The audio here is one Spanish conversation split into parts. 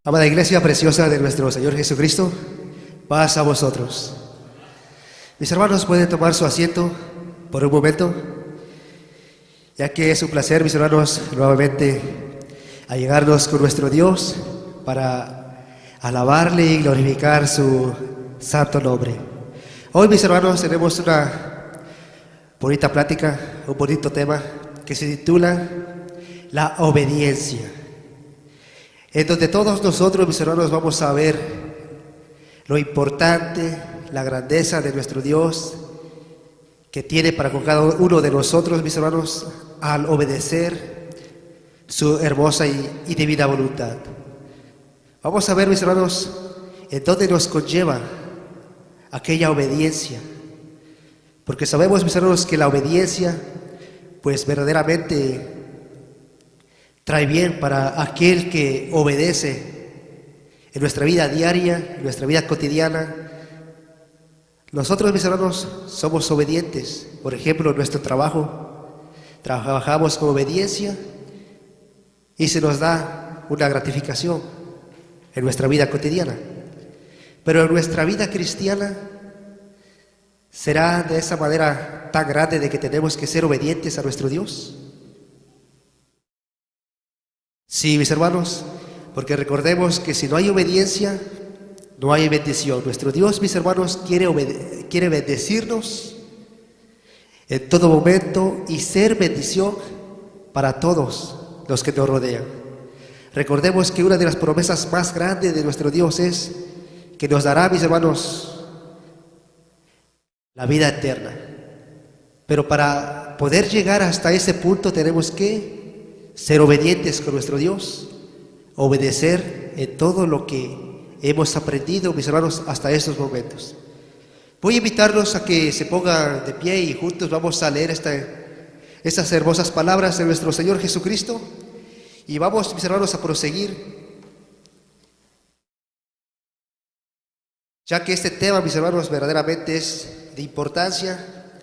Amada iglesia preciosa de nuestro Señor Jesucristo, paz a vosotros. Mis hermanos, pueden tomar su asiento por un momento, ya que es un placer, mis hermanos, nuevamente allegarnos con nuestro Dios para alabarle y glorificar su santo nombre. Hoy, mis hermanos, tenemos una bonita plática, un bonito tema que se titula La obediencia, en donde todos nosotros, mis hermanos, vamos a ver lo importante, la grandeza de nuestro Dios que tiene para con cada uno de nosotros, mis hermanos, al obedecer su hermosa y divina voluntad. Vamos a ver, mis hermanos, en dónde nos conlleva aquella obediencia, porque sabemos, mis hermanos, que la obediencia pues verdaderamente trae bien para aquel que obedece en nuestra vida diaria, en nuestra vida cotidiana. Nosotros, mis hermanos, somos obedientes. Por ejemplo, en nuestro trabajo, trabajamos con obediencia y se nos da una gratificación en nuestra vida cotidiana. Pero en nuestra vida cristiana será de esa manera tan grande de que tenemos que ser obedientes a nuestro Dios. Sí, mis hermanos, porque recordemos que si no hay obediencia, no hay bendición. Nuestro Dios, mis hermanos, quiere bendecirnos en todo momento y ser bendición para todos los que nos rodean. Recordemos que una de las promesas más grandes de nuestro Dios es que nos dará, mis hermanos, la vida eterna. Pero para poder llegar hasta ese punto tenemos que ser obedientes con nuestro Dios, obedecer en todo lo que hemos aprendido, mis hermanos, hasta estos momentos. Voy a invitarlos a que se pongan de pie y juntos vamos a leer estas hermosas palabras de nuestro Señor Jesucristo y vamos, mis hermanos, a proseguir, ya que este tema, mis hermanos, verdaderamente es de importancia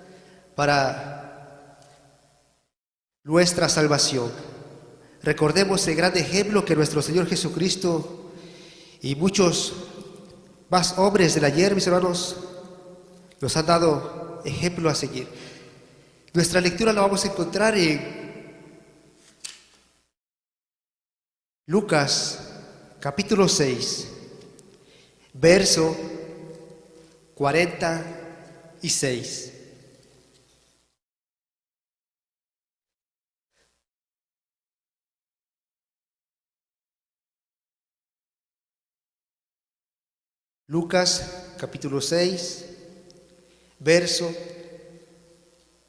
para nuestra salvación. Recordemos el gran ejemplo que nuestro Señor Jesucristo y muchos más hombres del ayer, mis hermanos, nos han dado ejemplo a seguir. Nuestra lectura la vamos a encontrar en Lucas capítulo 6, verso 46. Lucas capítulo 6, verso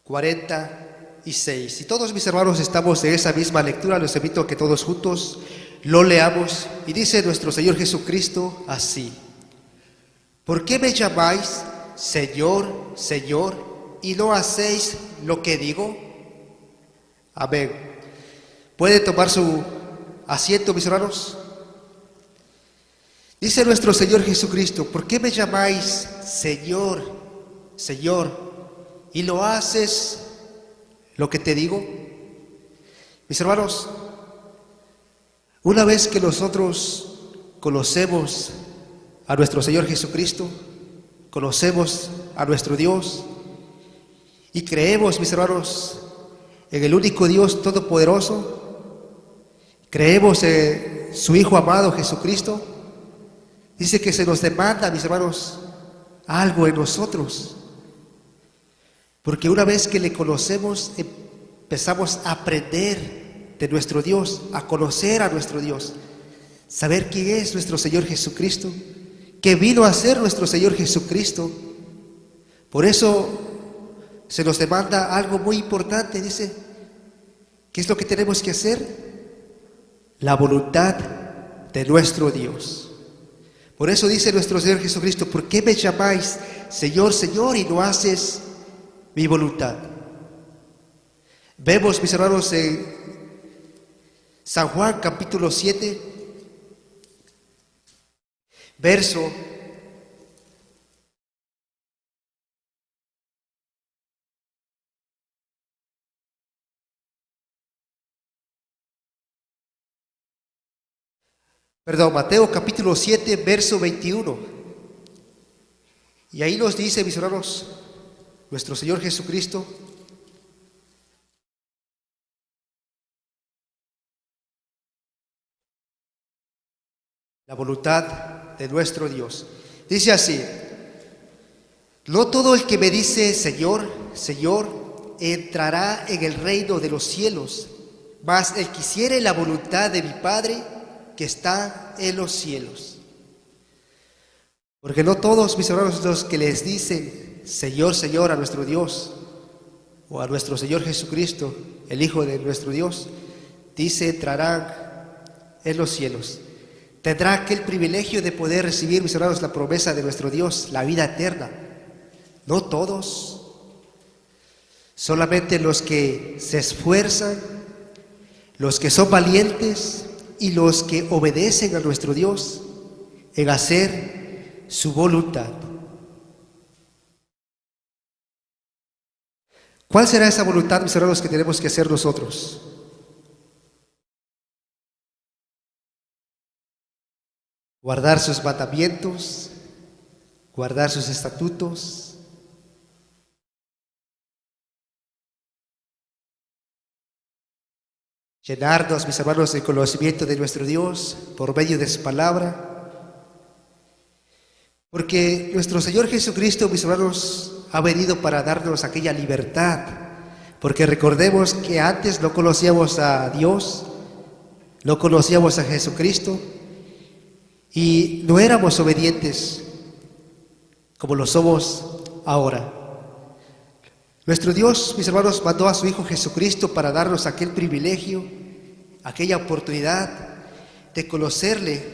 46. Si todos mis hermanos estamos en esa misma lectura, los invito a que todos juntos lo leamos. Y dice nuestro Señor Jesucristo así: ¿por qué me llamáis Señor, Señor, y no hacéis lo que digo? Amén. ¿Pueden tomar su asiento, mis hermanos? Dice nuestro Señor Jesucristo: ¿por qué me llamáis Señor, Señor, y no haces lo que te digo? Mis hermanos, una vez que nosotros conocemos a nuestro Señor Jesucristo, conocemos a nuestro Dios y creemos, mis hermanos, en el único Dios todopoderoso, creemos en su Hijo amado Jesucristo, dice que se nos demanda, mis hermanos, algo en nosotros. Porque una vez que le conocemos, empezamos a aprender de nuestro Dios, a conocer a nuestro Dios, saber quién es nuestro Señor Jesucristo, qué vino a ser nuestro Señor Jesucristo. Por eso se nos demanda algo muy importante, dice, ¿qué es lo que tenemos que hacer? La voluntad de nuestro Dios. Por eso dice nuestro Señor Jesucristo: ¿por qué me llamáis Señor, Señor, y no haces mi voluntad? Vemos, mis hermanos, en San Juan capítulo 7, verso Mateo capítulo 7, verso 21. Y ahí nos dice, mis hermanos, nuestro Señor Jesucristo: la voluntad de nuestro Dios. Dice así: no todo el que me dice Señor, Señor, entrará en el reino de los cielos, mas el que hiciere la voluntad de mi Padre que está en los cielos. Porque no todos, mis hermanos, los que les dicen Señor, Señor a nuestro Dios, o a nuestro Señor Jesucristo, el Hijo de nuestro Dios, dice entrarán en los cielos. Tendrá aquel privilegio de poder recibir, mis hermanos, la promesa de nuestro Dios, la vida eterna. No todos, solamente los que se esfuerzan, los que son valientes y los que obedecen a nuestro Dios en hacer su voluntad. ¿Cuál será esa voluntad, mis hermanos, que tenemos que hacer nosotros? Guardar sus mandamientos, guardar sus estatutos, llenarnos, mis hermanos, del conocimiento de nuestro Dios por medio de su palabra. Porque nuestro Señor Jesucristo, mis hermanos, ha venido para darnos aquella libertad. Porque recordemos que antes no conocíamos a Dios, no conocíamos a Jesucristo y no éramos obedientes como lo somos ahora. Nuestro Dios, mis hermanos, mandó a su Hijo Jesucristo para darnos aquel privilegio, aquella oportunidad de conocerle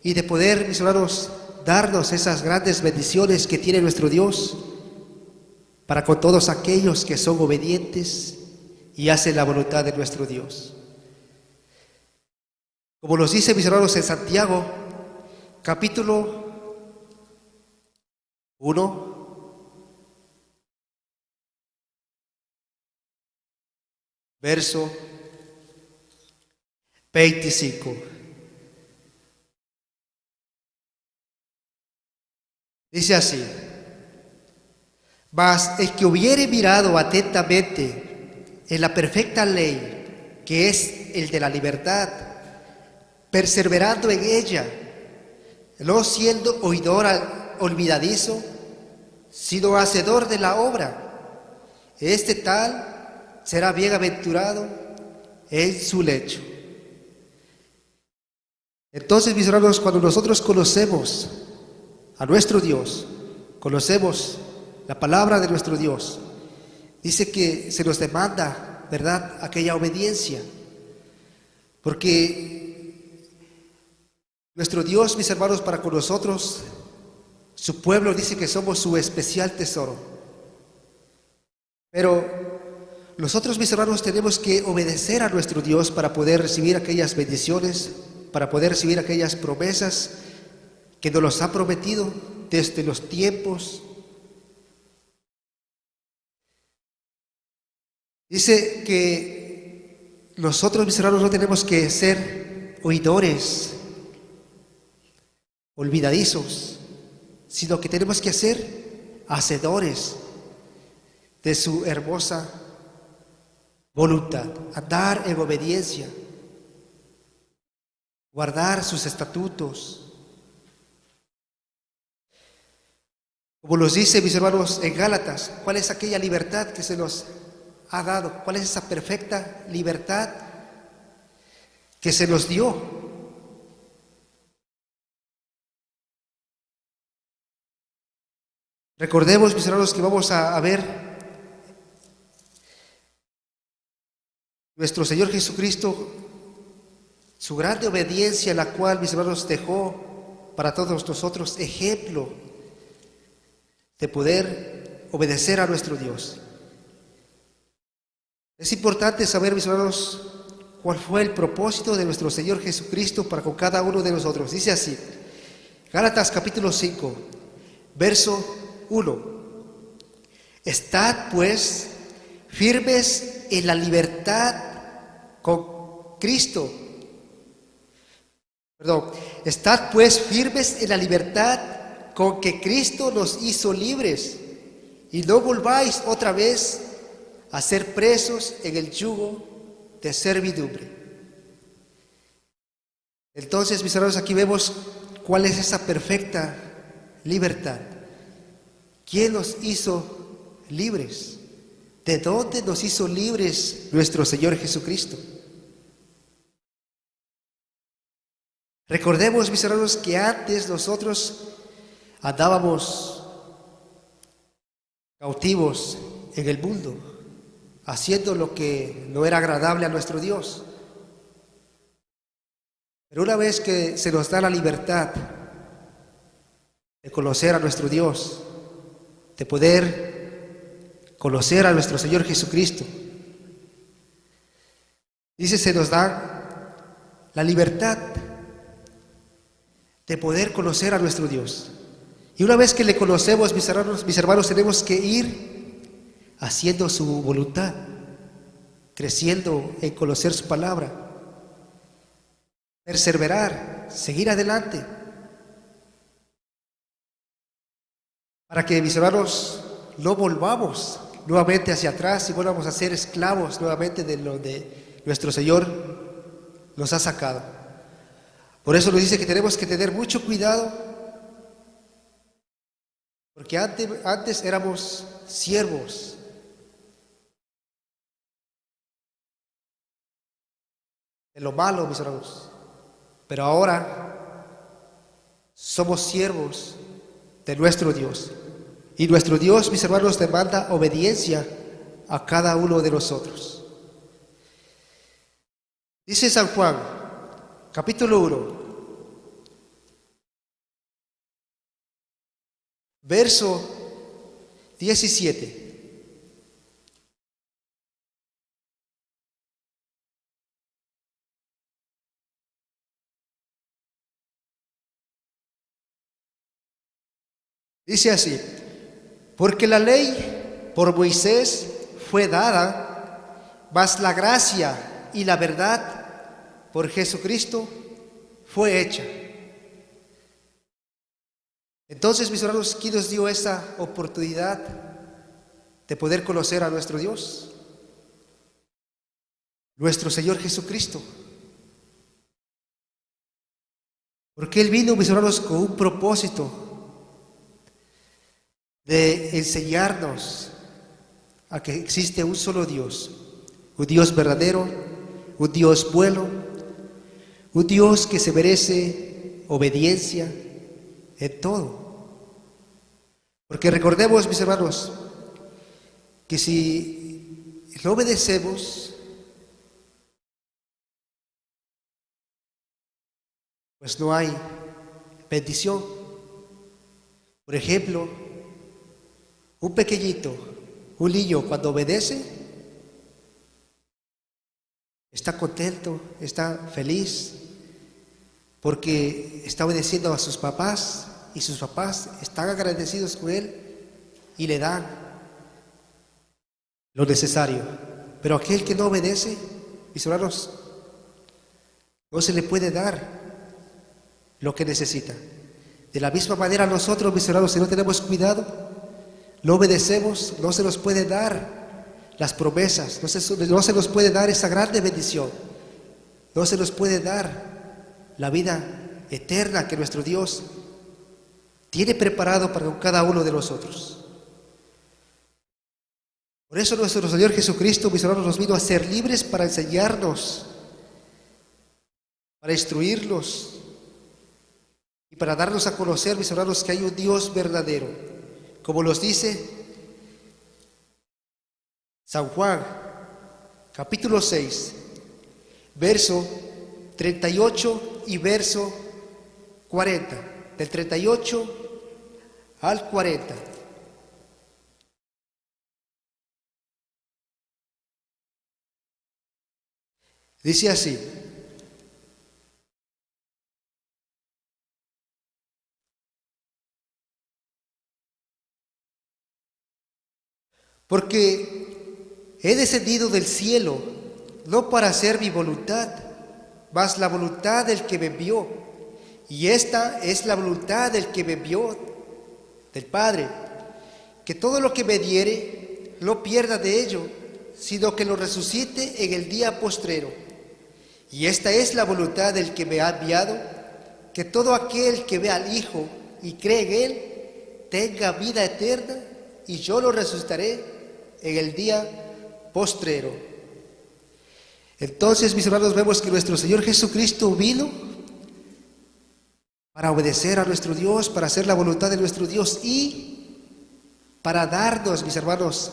y de poder, mis hermanos, darnos esas grandes bendiciones que tiene nuestro Dios para con todos aquellos que son obedientes y hacen la voluntad de nuestro Dios. Como nos dice, mis hermanos, en Santiago, capítulo 1, verso 25. Dice así: mas el que hubiere mirado atentamente en la perfecta ley, que es el de la libertad, perseverando en ella, no siendo oidor olvidadizo, sino hacedor de la obra, este tal será bienaventurado en su lecho. Entonces, mis hermanos, cuando nosotros conocemos a nuestro Dios, conocemos la palabra de nuestro Dios, dice que se nos demanda, ¿verdad?, aquella obediencia. Porque nuestro Dios, mis hermanos, para con nosotros, su pueblo, dice que somos su especial tesoro. Pero nosotros, mis hermanos, tenemos que obedecer a nuestro Dios para poder recibir aquellas bendiciones, para poder recibir aquellas promesas que nos los ha prometido desde los tiempos. Dice que nosotros, mis hermanos, no tenemos que ser oidores, olvidadizos, sino que tenemos que ser hacedores de su hermosa voluntad, andar en obediencia, guardar sus estatutos. Como nos dice, mis hermanos, en Gálatas, ¿cuál es aquella libertad que se nos ha dado? ¿Cuál es esa perfecta libertad que se nos dio? Recordemos, mis hermanos, que vamos a ver nuestro Señor Jesucristo, su grande obediencia, la cual, mis hermanos, dejó para todos nosotros ejemplo de poder obedecer a nuestro Dios. Es importante saber, mis hermanos, cuál fue el propósito de nuestro Señor Jesucristo para con cada uno de nosotros. Dice así, Gálatas capítulo 5, verso 1. Estad pues firmes en la libertad con Cristo, Perdón, estad pues firmes en la libertad con que Cristo nos hizo libres, y no volváis otra vez a ser presos en el yugo de servidumbre. Entonces, mis hermanos, aquí vemos cuál es esa perfecta libertad. ¿Quién nos hizo libres? ¿De dónde nos hizo libres nuestro Señor Jesucristo? Recordemos, mis hermanos, que antes nosotros andábamos cautivos en el mundo, haciendo lo que no era agradable a nuestro Dios. Pero una vez que se nos da la libertad de conocer a nuestro Dios, de poder conocer a nuestro Señor Jesucristo, dice, se nos da la libertad de poder conocer a nuestro Dios. Y una vez que le conocemos, mis hermanos, tenemos que ir haciendo su voluntad, creciendo en conocer su palabra, perseverar, seguir adelante, para que, mis hermanos, no volvamos nuevamente hacia atrás y volvamos a ser esclavos nuevamente de lo de nuestro Señor nos ha sacado. Por eso nos dice que tenemos que tener mucho cuidado, porque antes éramos siervos. De lo malo, mis hermanos. Pero ahora somos siervos de nuestro Dios. Y nuestro Dios, mis hermanos, demanda obediencia a cada uno de nosotros. Dice San Juan, capítulo 1, verso 17. Dice así: porque la ley por Moisés fue dada, mas la gracia y la verdad por Jesucristo fue hecha. Entonces, mis hermanos, ¿quién nos dio esa oportunidad de poder conocer a nuestro Dios? Nuestro Señor Jesucristo. Porque Él vino, mis hermanos, con un propósito de enseñarnos a que existe un solo Dios, un Dios verdadero, un Dios bueno, un Dios que se merece obediencia en todo. Porque recordemos, mis hermanos, que si no obedecemos, pues no hay bendición. Por ejemplo, un pequeñito, un niño, cuando obedece, está contento, está feliz, porque está obedeciendo a sus papás, y sus papás están agradecidos con él y le dan lo necesario. Pero aquel que no obedece, mis hermanos, no se le puede dar lo que necesita. De la misma manera nosotros, mis hermanos, si no tenemos cuidado, no obedecemos, no se nos puede dar las promesas, no se nos puede dar esa grande bendición, no se nos puede dar la vida eterna que nuestro Dios tiene preparado para cada uno de nosotros. Por eso nuestro Señor Jesucristo, mis hermanos, nos vino a ser libres para enseñarnos, para instruirnos y para darnos a conocer, mis hermanos, que hay un Dios verdadero. Como nos dice San Juan, capítulo 6, verso 38 y verso 40. Del 38 al 40. Dice así: porque he descendido del cielo no para hacer mi voluntad, mas la voluntad del que me envió. Y esta es la voluntad del que me envió, del Padre, que todo lo que me diere no pierda de ello, sino que lo resucite en el día postrero. Y esta es la voluntad del que me ha enviado, que todo aquel que vea al Hijo y cree en Él tenga vida eterna, y yo lo resucitaré en el día postrero. Entonces, mis hermanos, vemos que nuestro Señor Jesucristo vino para obedecer a nuestro Dios, para hacer la voluntad de nuestro Dios y para darnos, mis hermanos,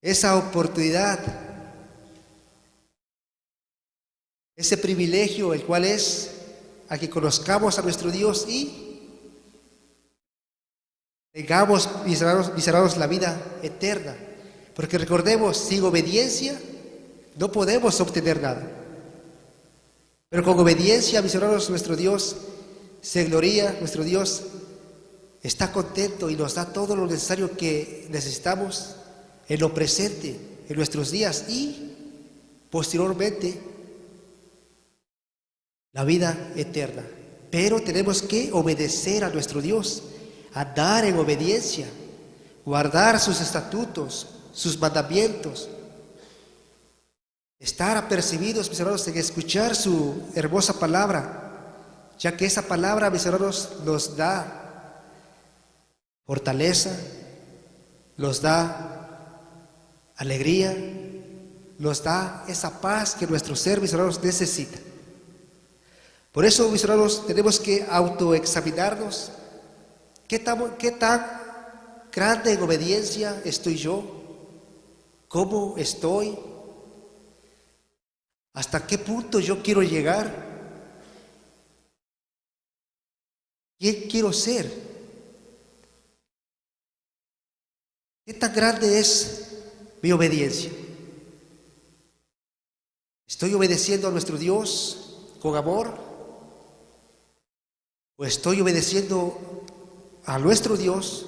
esa oportunidad, ese privilegio, el cual es a que conozcamos a nuestro Dios y tengamos, mis hermanos, la vida eterna. Porque recordemos, sin obediencia no podemos obtener nada. Pero con obediencia, mis hermanos, nuestro Dios se gloria, nuestro Dios está contento y nos da todo lo necesario que necesitamos en lo presente, en nuestros días y posteriormente la vida eterna. Pero tenemos que obedecer a nuestro Dios, andar en obediencia, guardar sus estatutos, sus mandamientos, estar apercibidos, mis hermanos, en escuchar su hermosa palabra, ya que esa palabra, mis hermanos, nos da fortaleza, nos da alegría, nos da esa paz que nuestro ser, mis hermanos, necesita. Por eso, mis hermanos, tenemos que autoexaminarnos. ¿Qué tan grande en obediencia estoy yo? ¿Cómo estoy? ¿Hasta qué punto yo quiero llegar? ¿Quién quiero ser? ¿Qué tan grande es mi obediencia? ¿Estoy obedeciendo a nuestro Dios con amor? ¿O estoy obedeciendo a nuestro Dios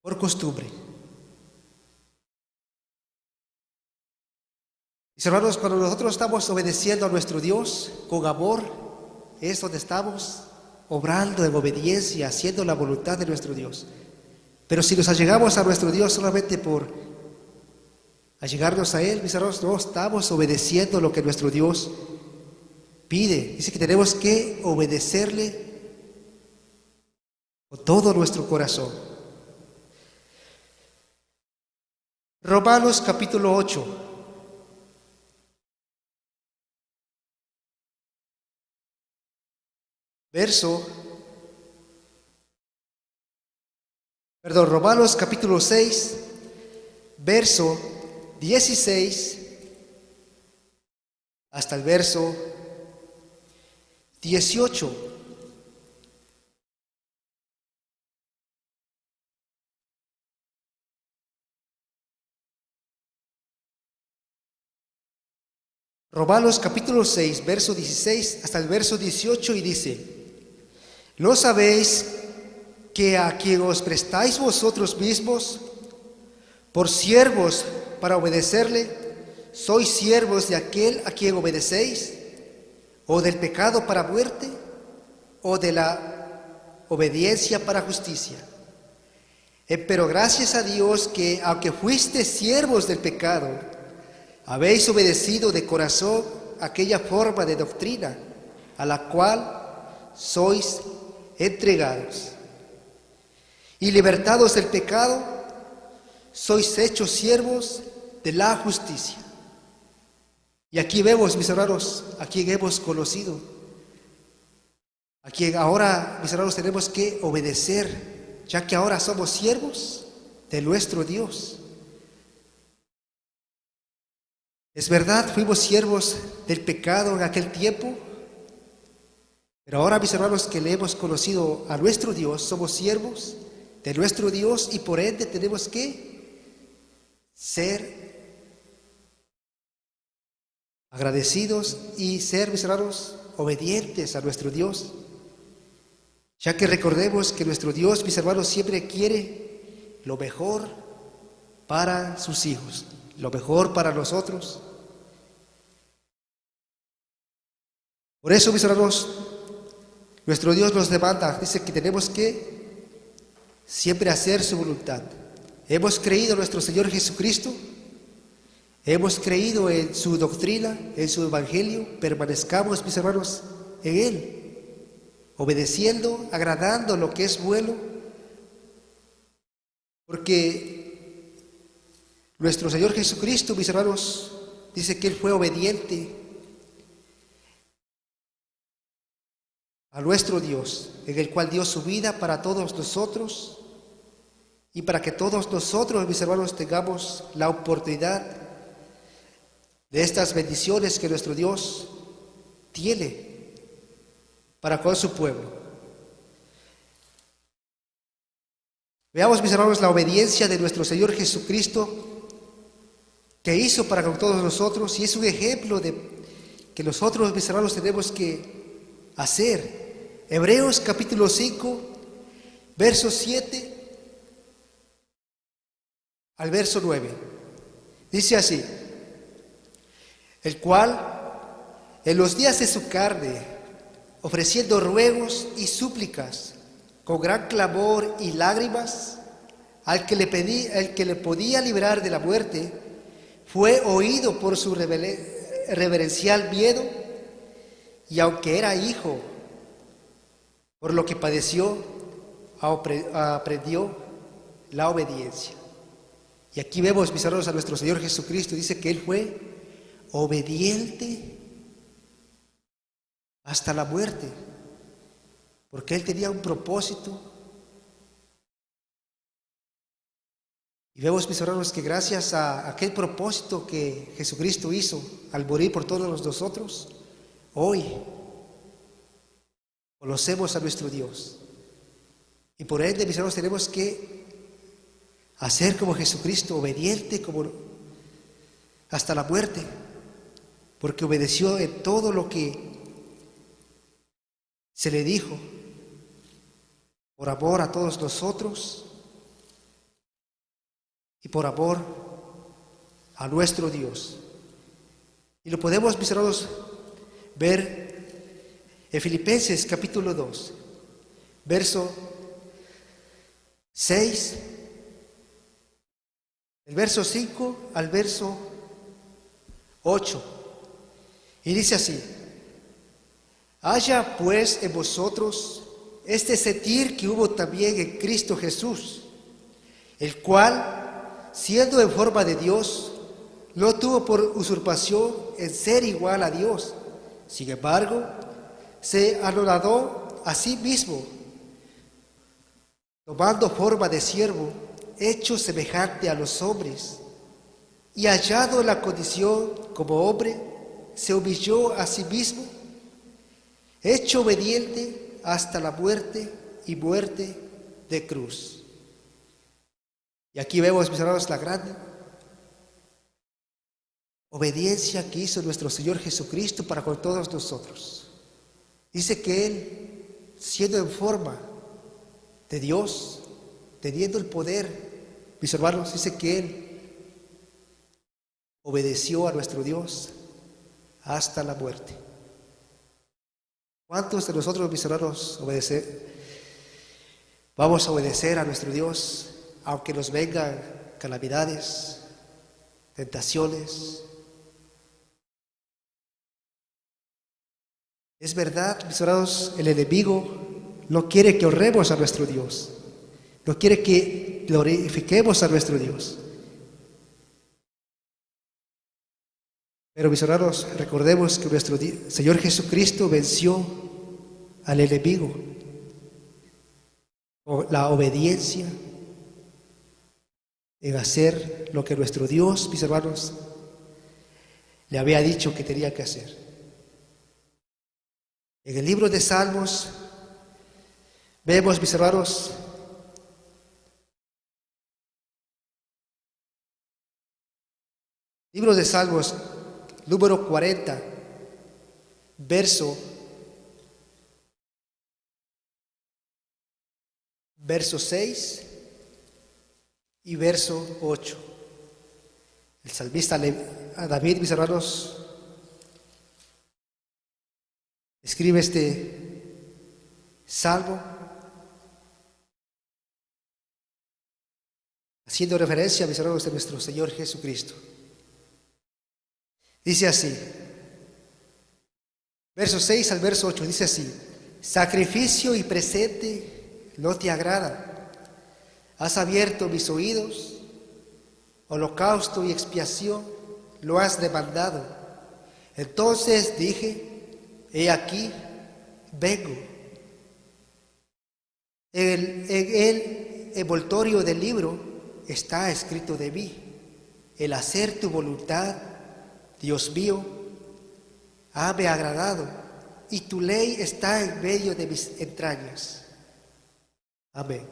por costumbre? Mis hermanos, cuando nosotros estamos obedeciendo a nuestro Dios con amor, es donde estamos obrando en obediencia, haciendo la voluntad de nuestro Dios. Pero si nos allegamos a nuestro Dios solamente por allegarnos a Él, mis hermanos, no estamos obedeciendo lo que nuestro Dios pide. Dice que tenemos que obedecerle con todo nuestro corazón. Romanos capítulo 8. Romanos capítulo 6, verso 16 hasta el verso 18. Romanos capítulo 6, verso 16 hasta el verso 18 y dice: ¿No sabéis que a quien os prestáis vosotros mismos por siervos para obedecerle, sois siervos de aquel a quien obedecéis? ¿O del pecado para muerte, o de la obediencia para justicia? Pero gracias a Dios que, aunque fuisteis siervos del pecado, habéis obedecido de corazón aquella forma de doctrina a la cual sois entregados. Y libertados del pecado, sois hechos siervos de la justicia. Y aquí vemos, mis hermanos, a quien hemos conocido, a quien ahora, mis hermanos, tenemos que obedecer, ya que ahora somos siervos de nuestro Dios. Es verdad, fuimos siervos del pecado en aquel tiempo, pero ahora, mis hermanos, que le hemos conocido a nuestro Dios, somos siervos de nuestro Dios y por ende tenemos que ser agradecidos y ser, mis hermanos, obedientes a nuestro Dios, ya que recordemos que nuestro Dios, mis hermanos, siempre quiere lo mejor para sus hijos. lo mejor para nosotros. Por eso, mis hermanos, nuestro Dios nos demanda, dice que tenemos que siempre hacer su voluntad. Hemos creído en nuestro Señor Jesucristo, hemos creído en su doctrina, en su evangelio, permanezcamos, mis hermanos, en Él, obedeciendo, agradando lo que es bueno, porque nuestro Señor Jesucristo, mis hermanos, dice que Él fue obediente a nuestro Dios, en el cual dio su vida para todos nosotros y para que todos nosotros, mis hermanos, tengamos la oportunidad de estas bendiciones que nuestro Dios tiene para con su pueblo. Veamos, mis hermanos, la obediencia de nuestro Señor Jesucristo que hizo para con todos nosotros, y es un ejemplo de que nosotros, mis hermanos, tenemos que hacer. Hebreos capítulo 5, versos 7 al verso 9. Dice así: el cual en los días de su carne, ofreciendo ruegos y súplicas con gran clamor y lágrimas, al que le podía librar de la muerte, fue oído por su reverencial miedo, y aunque era hijo, por lo que padeció, aprendió la obediencia. Y aquí vemos, mis hermanos, a nuestro Señor Jesucristo. Dice que Él fue obediente hasta la muerte, porque Él tenía un propósito. Y vemos, mis hermanos, que gracias a aquel propósito que Jesucristo hizo al morir por todos nosotros, hoy conocemos a nuestro Dios. Y por ende, mis hermanos, tenemos que hacer como Jesucristo, obediente como hasta la muerte, porque obedeció en todo lo que se le dijo, por amor a todos nosotros y por amor a nuestro Dios. Y lo podemos, mis hermanos, ver en Filipenses capítulo 2, verso 6, el verso 5 al verso 8. Y dice así: haya pues en vosotros este sentir que hubo también en Cristo Jesús, el cual, siendo en forma de Dios, no tuvo por usurpación en ser igual a Dios. Sin embargo, se anonadó a sí mismo, tomando forma de siervo, hecho semejante a los hombres, y hallado en la condición como hombre, se humilló a sí mismo, hecho obediente hasta la muerte y muerte de cruz. Y aquí vemos, mis hermanos, la gran obediencia que hizo nuestro Señor Jesucristo para con todos nosotros. Dice que Él, siendo en forma de Dios, teniendo el poder, mis hermanos, dice que Él obedeció a nuestro Dios hasta la muerte. ¿Cuántos de nosotros, mis hermanos, vamos a obedecer a nuestro Dios, aunque nos vengan calamidades, tentaciones? Es verdad, mis hermanos, el enemigo no quiere que honremos a nuestro Dios, no quiere que glorifiquemos a nuestro Dios. Pero, mis hermanos, recordemos que nuestro Señor Jesucristo venció al enemigo con la obediencia en hacer lo que nuestro Dios, mis hermanos, le había dicho que tenía que hacer. En el libro de Salmos vemos, mis hermanos, libro de Salmos número 40, verso 6 y verso 8. El salmista a David, mis hermanos, escribe este salmo haciendo referencia, mis hermanos, de nuestro Señor Jesucristo. Dice así, verso 6 al verso 8, dice así: sacrificio y presente no te agrada, has abierto mis oídos, holocausto y expiación lo has demandado. Entonces dije, he aquí, vengo. En el envoltorio del libro está escrito de mí, el hacer tu voluntad, Dios mío, hame agradado, y tu ley está en medio de mis entrañas. Amén.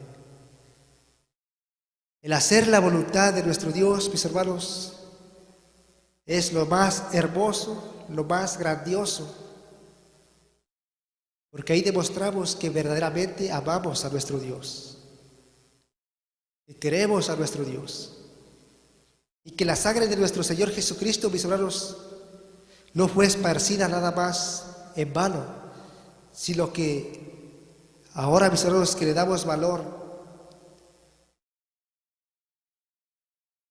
El hacer la voluntad de nuestro Dios, mis hermanos, es lo más hermoso, lo más grandioso, porque ahí demostramos que verdaderamente amamos a nuestro Dios, que queremos a nuestro Dios, y que la sangre de nuestro Señor Jesucristo, mis hermanos, no fue esparcida nada más en vano, sino que ahora, mis hermanos, que le damos valor,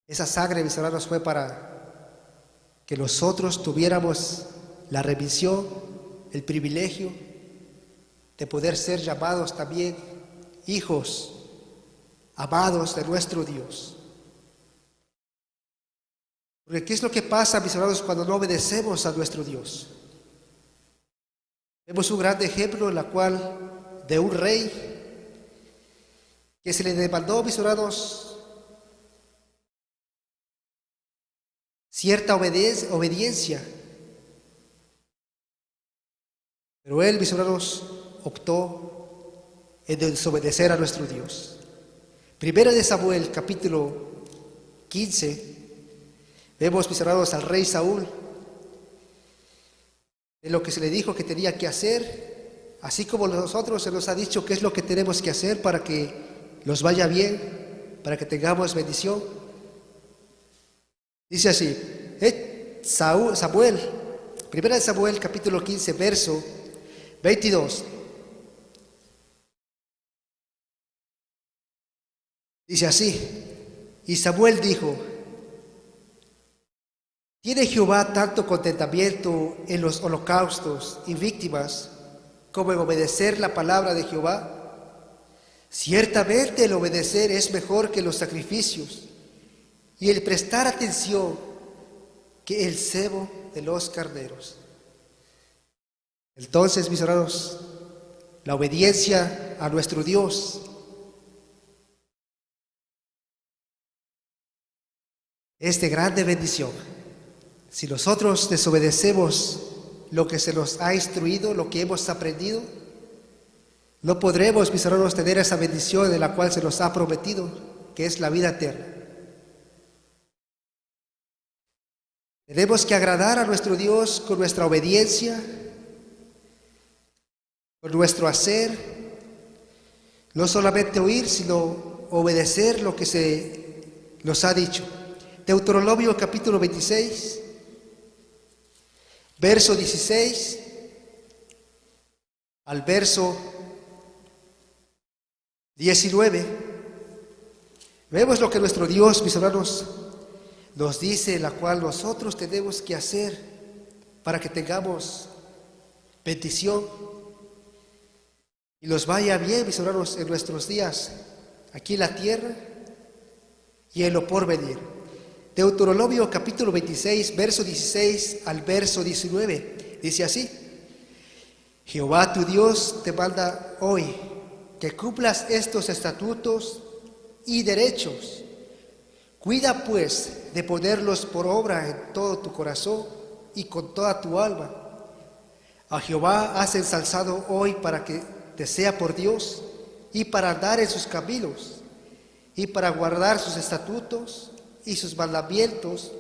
esa sangre, mis hermanos, fue para que nosotros tuviéramos la remisión, el privilegio de poder ser llamados también hijos amados de nuestro Dios. Porque ¿qué es lo que pasa, mis hermanos, cuando no obedecemos a nuestro Dios? Vemos un gran ejemplo en la cual de un rey que se le demandó, mis hermanos, cierta obediencia, pero él, mis hermanos, optó en desobedecer a nuestro Dios. Primera de Samuel, capítulo 15, vemos, mis hermanos, al rey Saúl, de lo que se le dijo que tenía que hacer, así como nosotros se nos ha dicho qué es lo que tenemos que hacer para que nos vaya bien, para que tengamos bendición. Dice así, Samuel, primera de Samuel, capítulo 15, verso 22. Dice así, y Samuel dijo, ¿tiene Jehová tanto contentamiento en los holocaustos y víctimas como en obedecer la palabra de Jehová? Ciertamente el obedecer es mejor que los sacrificios, y el prestar atención que el cebo de los carneros. Entonces, mis hermanos, la obediencia a nuestro Dios es de grande bendición. Si nosotros desobedecemos lo que se nos ha instruido, lo que hemos aprendido, no podremos, mis hermanos, tener esa bendición de la cual se nos ha prometido, que es la vida eterna. Tenemos que agradar a nuestro Dios con nuestra obediencia, con nuestro hacer, no solamente oír, sino obedecer lo que se nos ha dicho. Deuteronomio capítulo 26, verso 16 al verso 19. Vemos lo que nuestro Dios, mis hermanos, nos dice, la cual nosotros tenemos que hacer para que tengamos bendición y nos vaya bien, mis hermanos, en nuestros días aquí en la tierra y en lo porvenir. Deuteronomio capítulo 26, verso 16 al verso 19, dice así: Jehová tu Dios te manda hoy que cumplas estos estatutos y derechos. Cuida pues de ponerlos por obra en todo tu corazón y con toda tu alma. A Jehová has ensalzado hoy para que te sea por Dios y para andar en sus caminos y para guardar sus estatutos y sus mandamientos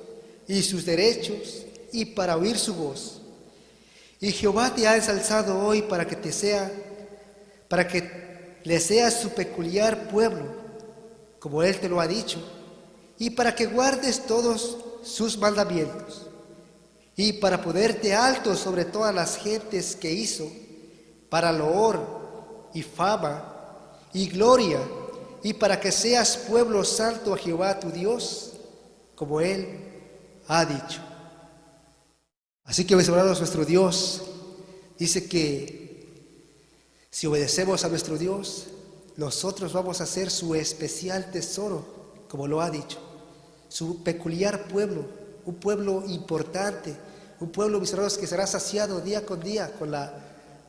y sus derechos y para oír su voz. Y Jehová te ha ensalzado hoy para que le seas su peculiar pueblo, como Él te lo ha dicho, y para que guardes todos sus mandamientos y para ponerte alto sobre todas las gentes que hizo, para loor y fama y gloria, y para que seas pueblo santo a Jehová tu Dios, como Él ha dicho. Así que, mis hermanos, nuestro Dios dice que si obedecemos a nuestro Dios, nosotros vamos a ser su especial tesoro, como lo ha dicho, su peculiar pueblo, un pueblo importante, un pueblo, mis hermanos, que será saciado día con día con la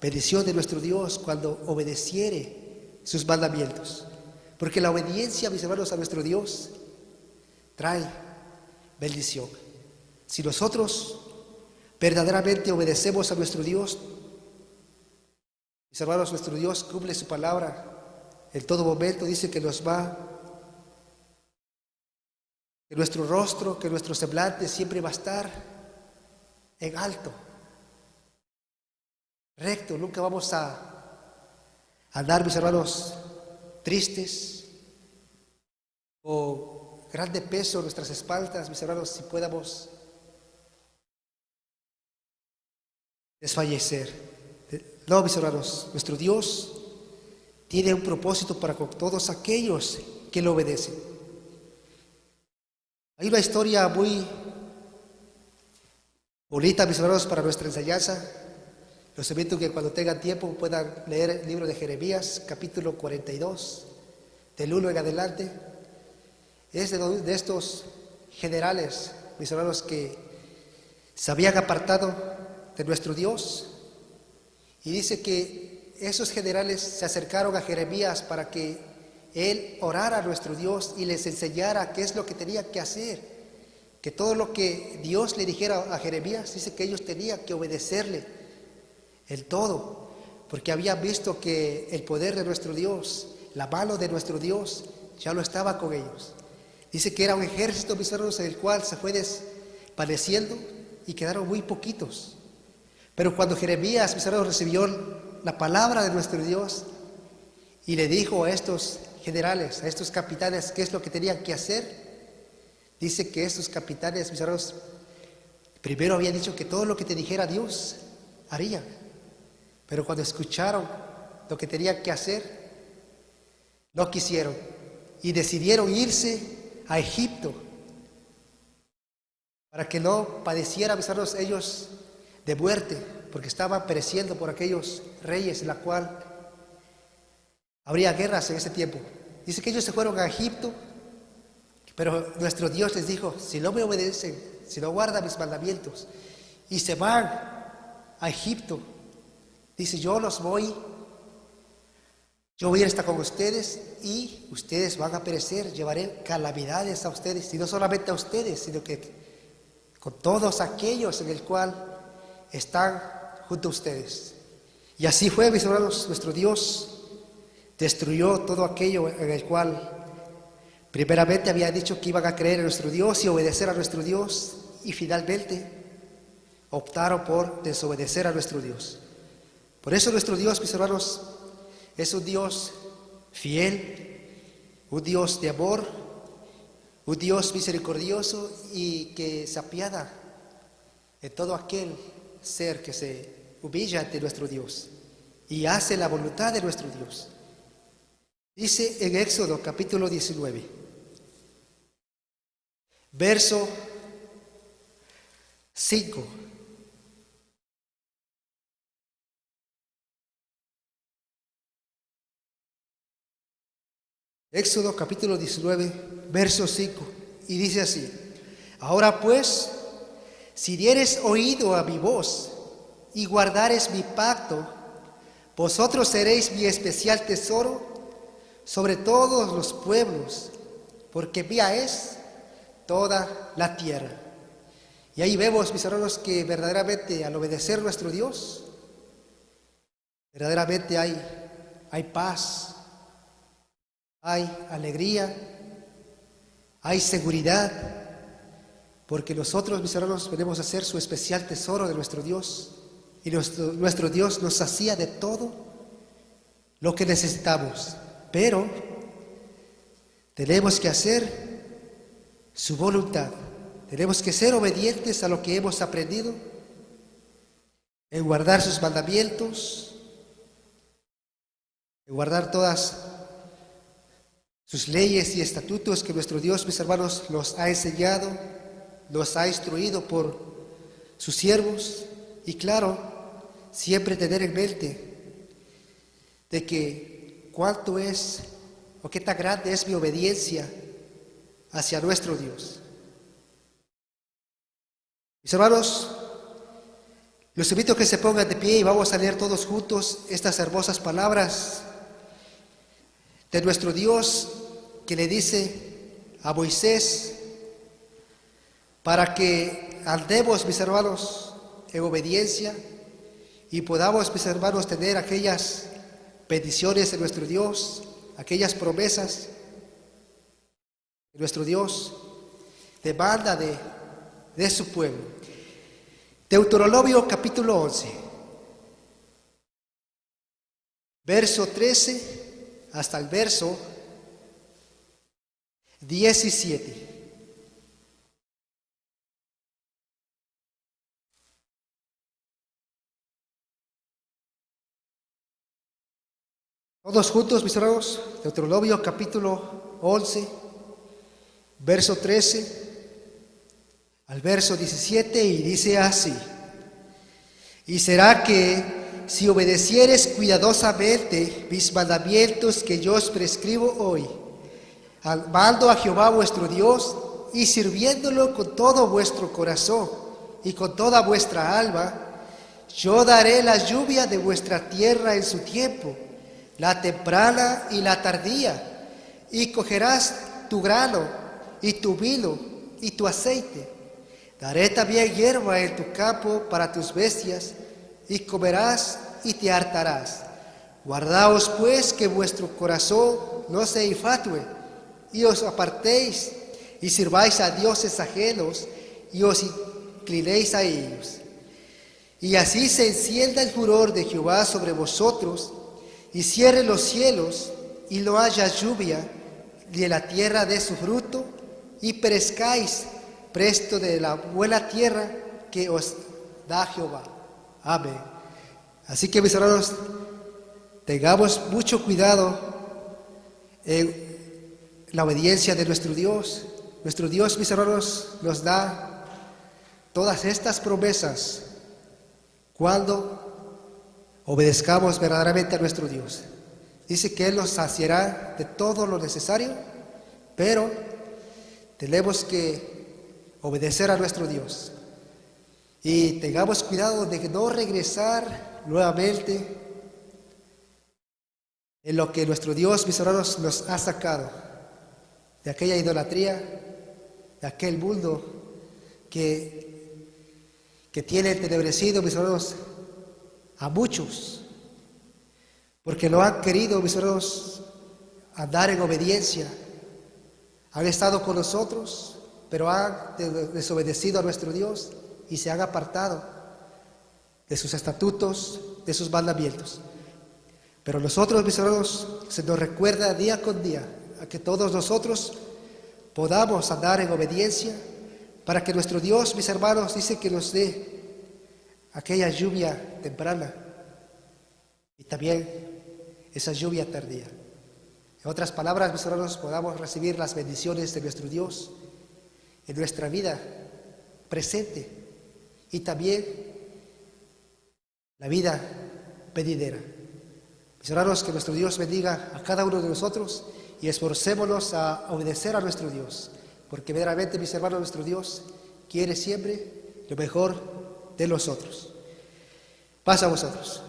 bendición de nuestro Dios cuando obedeciere sus mandamientos. Porque la obediencia, mis hermanos, a nuestro Dios trae bendición. Si nosotros verdaderamente obedecemos a nuestro Dios, mis hermanos, nuestro Dios cumple su palabra en todo momento. Dice que que nuestro rostro, que nuestro semblante siempre va a estar en alto, recto. Nunca vamos a andar, mis hermanos, tristes o grande peso en nuestras espaldas, mis hermanos, si podamos desfallecer. No, mis hermanos, nuestro Dios tiene un propósito para con todos aquellos que lo obedecen. Hay una historia muy bonita, mis hermanos, para nuestra enseñanza. Los invito a que cuando tengan tiempo puedan leer el libro de Jeremías, capítulo 42, del 1 en adelante. Es de estos generales, mis hermanos, que se habían apartado de nuestro Dios. Y dice que esos generales se acercaron a Jeremías para que él orara a nuestro Dios y les enseñara qué es lo que tenía que hacer. Que todo lo que Dios le dijera a Jeremías, dice que ellos tenían que obedecerle en todo, porque habían visto que el poder de nuestro Dios, la mano de nuestro Dios, ya no estaba con ellos. Dice que era un ejército, mis hermanos, en el cual se fue desvaneciendo y quedaron muy poquitos. Pero cuando Jeremías, mis hermanos, recibió la palabra de nuestro Dios y le dijo a estos generales, a estos capitanes, qué es lo que tenían que hacer, dice que estos capitanes, mis hermanos, primero habían dicho que todo lo que te dijera Dios harían. Pero cuando escucharon lo que tenían que hacer, no quisieron y decidieron irse a Egipto para que no padecieran, mis hermanos, ellos de muerte, porque estaban pereciendo por aquellos reyes en la cual habría guerras en ese tiempo. Dice que ellos se fueron a Egipto, pero nuestro Dios les dijo, si no me obedecen, si no guardan mis mandamientos y se van a Egipto, dice, yo voy a estar con ustedes y ustedes van a perecer, llevaré calamidades a ustedes, y no solamente a ustedes, sino que con todos aquellos en el cual están junto a ustedes. Y así fue, mis hermanos, nuestro Dios destruyó todo aquello en el cual primeramente había dicho que iban a creer en nuestro Dios y obedecer a nuestro Dios, y finalmente optaron por desobedecer a nuestro Dios. Por eso nuestro Dios, mis hermanos, es un Dios fiel, un Dios de amor, un Dios misericordioso y que se apiada en todo aquel ser que se humilla ante nuestro Dios y hace la voluntad de nuestro Dios. Dice en Éxodo capítulo 19, verso 5. Éxodo capítulo 19, verso 5. Y dice así, ahora pues, si dieres oído a mi voz y guardares mi pacto, vosotros seréis mi especial tesoro sobre todos los pueblos, porque mía es toda la tierra. Y ahí vemos, mis hermanos, que verdaderamente al obedecer a nuestro Dios, verdaderamente hay paz, hay alegría, hay seguridad, porque nosotros, mis hermanos, venimos a ser su especial tesoro de nuestro Dios, y nuestro Dios nos sacía de todo lo que necesitamos, pero tenemos que hacer su voluntad, Tenemos que ser obedientes a lo que hemos aprendido, en guardar sus mandamientos, en guardar todas sus leyes y estatutos que nuestro Dios, mis hermanos, nos ha enseñado, nos ha instruido por sus siervos. Y claro, siempre tener en mente de que cuánto es o qué tan grande es mi obediencia hacia nuestro Dios. Mis hermanos, los invito a que se pongan de pie y vamos a leer todos juntos estas hermosas palabras de nuestro Dios que le dice a Moisés para que andemos, mis hermanos, en obediencia y podamos, mis hermanos, tener aquellas bendiciones de nuestro Dios, aquellas promesas que nuestro Dios demanda de su pueblo. Deuteronomio capítulo 11, verso 13 hasta el verso 17. Todos juntos, mis hermanos, Deuteronomio capítulo 11, verso 13 al verso 17, y dice así: y será que si obedecieres cuidadosamente mis mandamientos que yo os prescribo hoy, amando a Jehová vuestro Dios y sirviéndolo con todo vuestro corazón y con toda vuestra alma, yo daré la lluvia de vuestra tierra en su tiempo, la temprana y la tardía, y cogerás tu grano y tu vino y tu aceite. Daré también hierba en tu campo para tus bestias, y comerás y te hartarás. Guardaos pues que vuestro corazón no se infatúe, y os apartéis, y sirváis a dioses ajenos, y os inclinéis a ellos. Y así se encienda el furor de Jehová sobre vosotros, y cierre los cielos, y no haya lluvia, ni la tierra dé su fruto, y perezcáis presto de la buena tierra que os da Jehová. Amén. Así que, mis hermanos, tengamos mucho cuidado en la obediencia de nuestro Dios. Nuestro Dios, mis hermanos, nos da todas estas promesas cuando obedezcamos verdaderamente a nuestro Dios. Dice que Él nos saciará de todo lo necesario, pero tenemos que obedecer a nuestro Dios. Y tengamos cuidado de no regresar nuevamente en lo que nuestro Dios, mis hermanos, nos ha sacado de aquella idolatría, de aquel mundo que tiene entenebrecido, mis hermanos, a muchos, porque no han querido, mis hermanos, andar en obediencia. Han estado con nosotros, pero han desobedecido a nuestro Dios y se han apartado de sus estatutos, de sus mandamientos. Pero nosotros, mis hermanos, se nos recuerda día con día a que todos nosotros podamos andar en obediencia para que nuestro Dios, mis hermanos, dice que nos dé aquella lluvia temprana y también esa lluvia tardía. En otras palabras, mis hermanos, podamos recibir las bendiciones de nuestro Dios en nuestra vida presente y también la vida venidera. Mis hermanos, que nuestro Dios bendiga a cada uno de nosotros y esforcémonos a obedecer a nuestro Dios, porque verdaderamente, mis hermanos, nuestro Dios quiere siempre lo mejor de nosotros. Paz a vosotros.